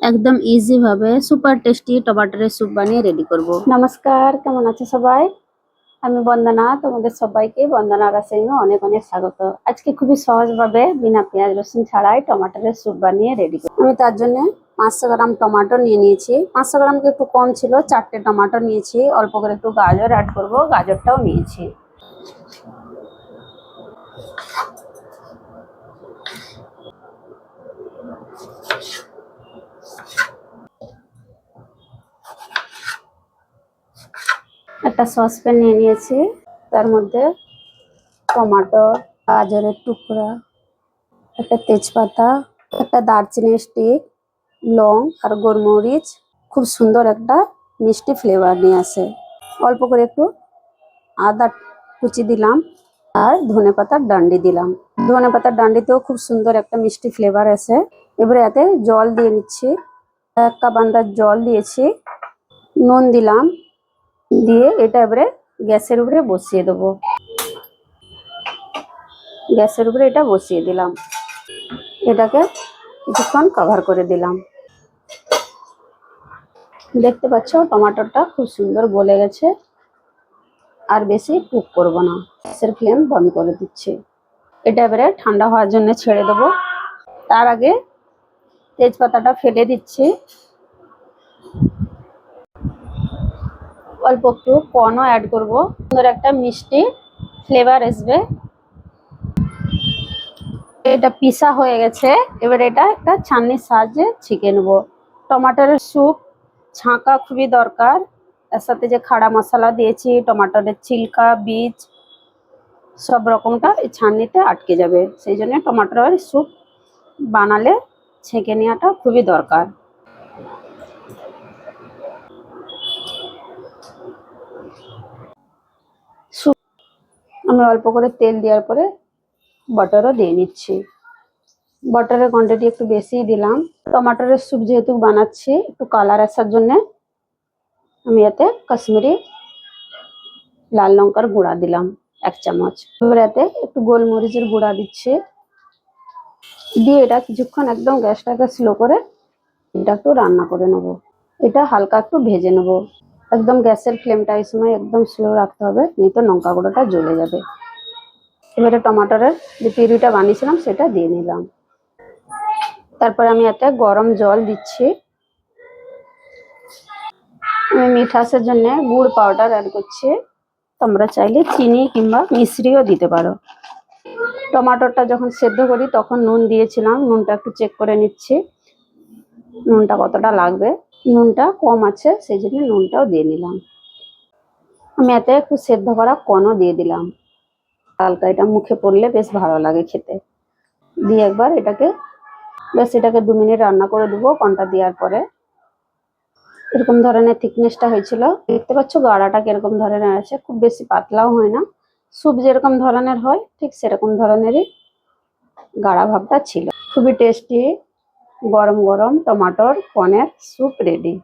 একদম ইজি ভাবে super tasty টমেটোর স্যুপ বানিয়ে রেডি করব। নমস্কার, কেমন আছে সবাই? আমি বন্দনা, তোমাদের সবাইকে বন্দনা রাসায়নে অনেক অনেক স্বাগত। আজকে খুবই সহজ ভাবে বিনা পেঁয়াজ রসুন ছাড়াই টমেটোর স্যুপ বানিয়ে রেডি করব। আমি তার জন্য 500 গ্রাম টমেটো নিয়ে নিয়েছি। 500 গ্রামকে একটু কম ছিল, 4টে টমেটো নিয়েছি। অল্প করে একটু গাজর অ্যাড করব, গাজরটাও নিয়েছি। একটা সসপ্যান নিয়ে নিয়েছি, তার মধ্যে টমেটো, গাজরের টুকরা, একটা তেজপাতা, একটা দারচিনি স্টিক, লং আর গোলমরিচ খুব সুন্দর একটা মিষ্টি ফ্লেভার নিয়ে আসে। অল্প করে একটু আদা কুচি দিলাম আর ধনেপাতার ডান্ডি দিলাম। ধনেপাতার ডান্ডিতেও খুব সুন্দর একটা মিষ্টি ফ্লেভার আসে। এবারে এতে জল দিয়ে নিচ্ছি, 1 কাপ আন্দাজ জল দিয়েছি, নুন দিলাম, দিয়ে এটা এবারে গ্যাসের উপরে বসিয়ে দেবো। গ্যাসের উপরে এটা বসিয়ে দিলাম, এটাকে কিছুক্ষণ কভার করে দিলাম। দেখতে পাচ্ছ টমেটোটা খুব সুন্দর গলে গেছে। আর বেশি কুক করব না, গ্যাসের ফ্লেম বন্ধ করে দিচ্ছি। এটা এবারে ঠান্ডা হওয়ার জন্য ছেড়ে দেবো। তার আগে তেজপাতাটা ফেলে দিচ্ছি, অল্প একটু কর্নও অ্যাড করব, সুন্দর একটা মিষ্টি ফ্লেভার আসবে। এটা পিসা হয়ে গেছে, এবার এটা একটা ছাঁকনির সাহায্যে ছেঁকে নেব। টমেটোর স্যুপ ছাঁকা খুবই দরকার। এর সাথে যে খাড়া মশলা দিয়েছি, টমেটোর ছিলকা, বীজ সব রকমটা এই ছাঁকনিতে আটকে যাবে। সেই জন্য টমেটোর স্যুপ বানালে ছেঁকে নেওয়াটা খুবই দরকার। স্যুপ আমি অল্প করে তেল দেওয়ার পরে বাটারও দিয়ে নিচ্ছি। বাটারের কোয়ান্টিটি একটু বেশিই দিলাম। টমেটোর স্যুপ যেহেতু বানাচ্ছি, একটু কালার আসার জন্য আমি এতে কাশ্মীরি লাল লঙ্কার গুঁড়া দিলাম 1 চামচ। এবার এতে একটু গোলমরিচের গুঁড়া দিচ্ছি, দিয়ে এটা কিছুক্ষণ একদম গ্যাসটাকে স্লো করে এটা একটু রান্না করে নেবো। এটা হালকা একটু ভেজে নেব। একদম গ্যাসের ফ্লেমটা এই সময় একদম স্লো রাখতে হবে, नहीं তো লঙ্কা গুঁড়োটা জ্বলে যাবে। এবারে টমেটোর যে পিউরিটা বানিয়েছিলাম সেটা দিয়ে নিলাম। তারপরে আমি এতে গরম জল দিচ্ছি। আমি মিঠাসের জন্য গুড় পাউডার অ্যাড করছি, তোমরা চাইলে চিনি কিংবা মিশ্রিও দিতে পারো। টমেটোটা যখন সেদ্ধ করি তখন নুন দিয়েছিলাম, নুনটা একটু চেক করে নিচ্ছি নুনটা কতটা লাগবে। নুনটা কম আছে, সেই জন্য নুনটাও দিয়ে নিলাম। আমি এতে একটু সেদ্ধ করা কর্নও দিয়ে দিলাম, হালকা এটা মুখে পড়লে বেশ ভালো লাগে খেতে। দিয়ে একবার এটাকে 2 মিনিট রান্না করে দেবো। কর্নটা দেওয়ার পরে এরকম ধরনের থিকনেসটা হয়েছিল, দেখতে পাচ্ছ গাঢ়াটা কিরকম ধরনের আছে, খুব বেশি পাতলাও হয় না। স্যুপ যেরকম ধরনের হয় ঠিক সেরকম ধরনেরই গাঢ়া ভাবটা ছিল। খুবই টেস্টি গরম গরম টমেটোর কর্নের স্যুপ রেডি।